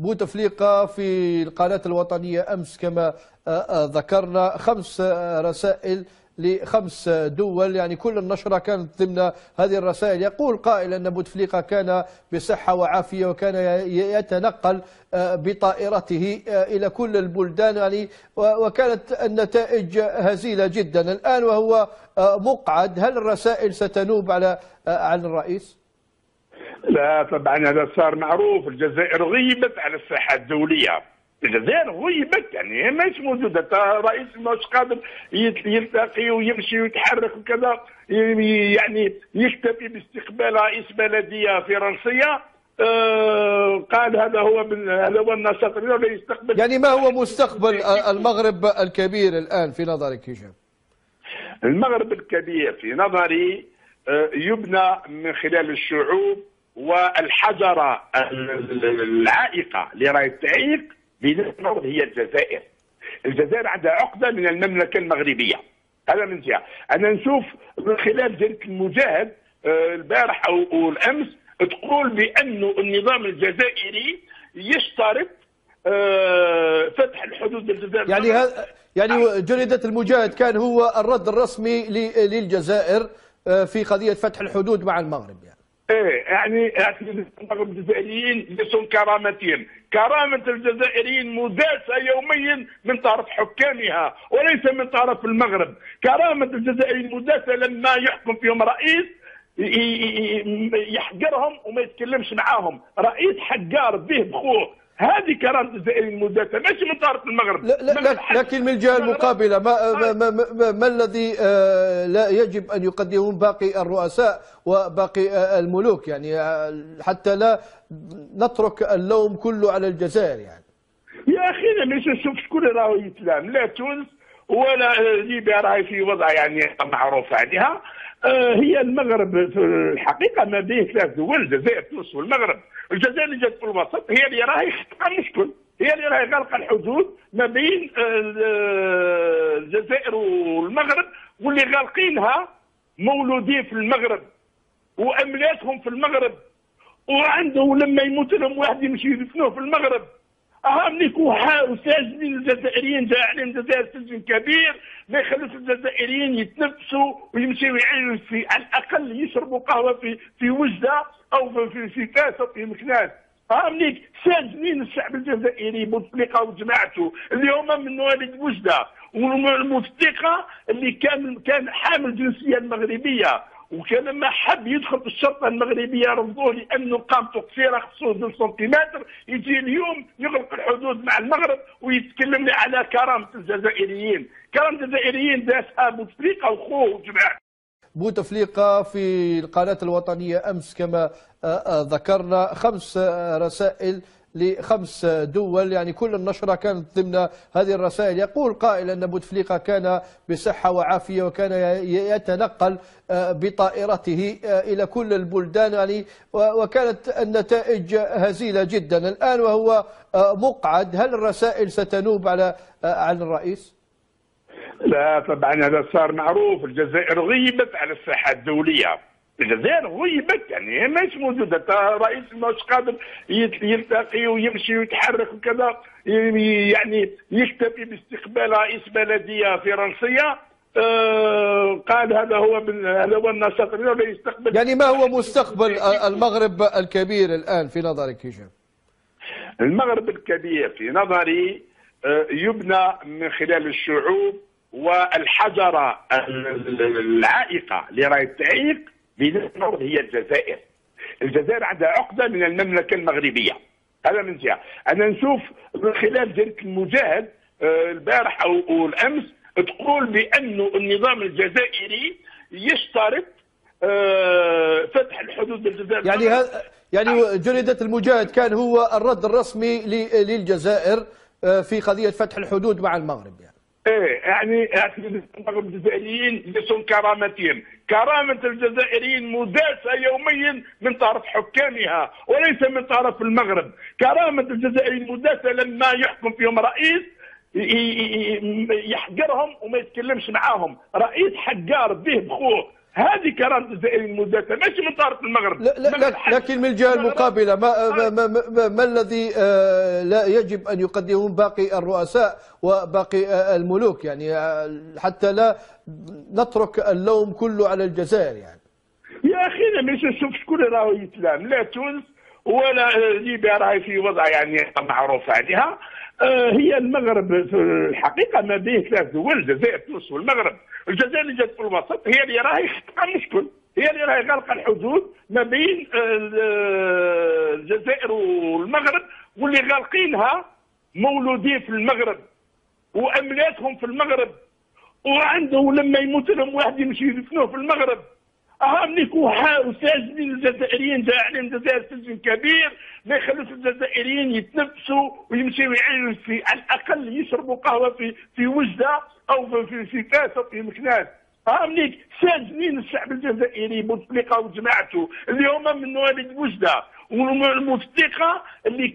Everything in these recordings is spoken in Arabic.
بوتفليقة في القناة الوطنية أمس كما ذكرنا 5 رسائل ل5 دول، يعني كل النشرة كانت ضمن هذه الرسائل. يقول قائل أن بوتفليقة كان بصحة وعافية وكان يتنقل بطائرته إلى كل البلدان، يعني وكانت النتائج هزيلة جدا. الآن وهو مقعد، هل الرسائل ستنوب عن الرئيس؟ لا طبعا، هذا صار معروف. الجزائر غيبت على الساحه الدوليه. الجزائر غيبت، يعني هي ماهيش موجوده. الرئيس ماهوش قادر يلتقي ويمشي ويتحرك وكذا، يعني يكتفي باستقبال رئيس بلديه فرنسيه. قال هذا هو النشاط الذي يستقبل. يعني ما هو مستقبل المغرب الكبير الان في نظرك هشام؟ المغرب الكبير في نظري يبنى من خلال الشعوب، والحجرة العائقة اللي راهي تعيق بلاد النور هي الجزائر. الجزائر عندها عقدة من المملكة المغربية، هذا من جهة. أنا نشوف من خلال جريدة المجاهد البارح أو الأمس تقول بأنه النظام الجزائري يشترط فتح الحدود الجزائر. يعني جريدة المجاهد كان هو الرد الرسمي للجزائر في قضية فتح الحدود مع المغرب. يعني المغرب الجزائريين ليسوا كرامتين. كرامة الجزائريين مداسة يوميا من طرف حكامها وليس من طرف المغرب. كرامة الجزائريين مداسة لما يحكم فيهم رئيس يحقرهم وما يتكلمش معاهم، رئيس حقار به بخوه. هذه كرامة الجزائريين مداسة ماشي من طرف المغرب. لكن من الجهة المقابلة ما الذي لا يجب أن يقدمه باقي الرؤساء وباقي الملوك، يعني حتى لا نترك اللوم كله على الجزائر؟ يعني يا أخي أنا مش نشوف شكون راهو يتلام، لا تونس ولا ليبيا راهي في وضع يعني معروف عليها. هي المغرب في الحقيقة ما بين 3 دول، الجزائر تونس والمغرب. الجزائر اللي جات في الوسط هي اللي راهي خلقها مشكل، هي اللي راهي غالقة الحدود ما بين الجزائر والمغرب، واللي غالقينها مولودين في المغرب وأملاكهم في المغرب، وعنده لما يموت لهم واحد يمشي يدفنوه في المغرب. أهمنيك وساجنين الجزائريين جاعلين الجزائر سجن كبير، ما يخلوش الجزائريين يتنفسوا ويمشيوا يعيشوا على الأقل يشربوا قهوة في وجدة أو في كاس أو في مكناس. أهمنيك ساجنين الشعب الجزائري بوتفليقة وجماعته اللي هما من مواليد وجدة، والموتفليقة اللي كان حامل الجنسية المغربية، وكان لما حب يدخل في الشرطه المغربيه رفضوه لانه قام تقصيره خصوصا 2 سنتيمتر. يجي اليوم يغلق الحدود مع المغرب ويتكلم لي على كرامه الجزائريين. كرامه الجزائريين داسها بوتفليقه وخوه وجماعته. بوتفليقة في القناة الوطنية أمس كما ذكرنا 5 رسائل ل5 دول، يعني كل النشرة كانت ضمن هذه الرسائل. يقول قائل أن بوتفليقة كان بصحة وعافية وكان يتنقل بطائرته إلى كل البلدان، يعني وكانت النتائج هزيلة جدا. الآن وهو مقعد، هل الرسائل ستنوب عن الرئيس؟ لا طبعا، هذا صار معروف. الجزائر غيبت على الساحه الدوليه. الجزائر غيبت، يعني هي ماهيش موجوده. الرئيس ماهوش قادر يلتقي ويمشي ويتحرك وكذا، يعني يكتفي باستقبال رئيس بلديه فرنسيه. قال هذا هو النشاط الذي يستقبل. يعني ما هو مستقبل المغرب الكبير الان في نظرك هشام؟ المغرب الكبير في نظري يبنى من خلال الشعوب، والحجرة العائقة اللي راهي تعيق بلاد النور هي الجزائر. الجزائر عندها عقدة من المملكة المغربية، هذا من جهة. أنا نشوف من خلال جريدة المجاهد البارح أو الأمس تقول بأنه النظام الجزائري يشترط فتح الحدود الجزائر. يعني جريدة المجاهد كان هو الرد الرسمي للجزائر في قضية فتح الحدود مع المغرب. يعني المغرب الجزائريين ليسوا كرامتين. كرامة الجزائريين مداسة يوميا من طرف حكامها وليس من طرف المغرب. كرامة الجزائريين مداسة لما يحكم فيهم رئيس يحقرهم وما يتكلمش معاهم، رئيس حقار به بخوه. هذه كرامه الجزائريين المدافع ماشي من طرف المغرب. لا لا لا، لكن من الجهه المقابله ما الذي لا يجب ان يقدمه باقي الرؤساء وباقي الملوك، يعني حتى لا نترك اللوم كله على الجزائر يعني. يا اخي انا مش نشوف شكون راهو يتلام، لا تونس ولا ليبيا راهي في وضع يعني معروف عليها. هي المغرب في الحقيقه ما بين ثلاث دول، الجزائر تونس والمغرب. الجزائر اللي جات في الوسط هي اللي راهي خلقها مشكل، هي اللي راهي غالقه الحدود ما بين الجزائر والمغرب، واللي غالقينها مولودين في المغرب واملاكهم في المغرب، وعندهم لما يموت لهم واحد يمشي يدفنوه في المغرب. اهمنيك وساجنين الجزائريين جاء عليهم الجزائر سجن كبير، ما يخلوش الجزائريين يتنفسوا ويمشيوا يعيشوا في على الاقل يشربوا قهوه في وجده او في فاس او في مكناس. اهمنيك ساجنين الشعب الجزائري بوتفليقه وجماعته اللي هما من مواليد وجده، والموتفليقه اللي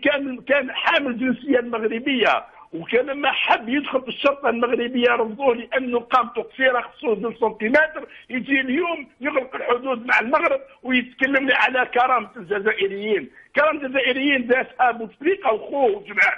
كان حامل جنسيه مغربيه، وكان لما حب يدخل في الشرطه المغربيه رفضوه لانه قامته قصيره خصوصا 2 سنتيمتر. يجي اليوم يغلق الحدود مع المغرب ويتكلم لي على كرامه الجزائريين. كرامه الجزائريين داسها بوتفليقه وخوه وجماعته.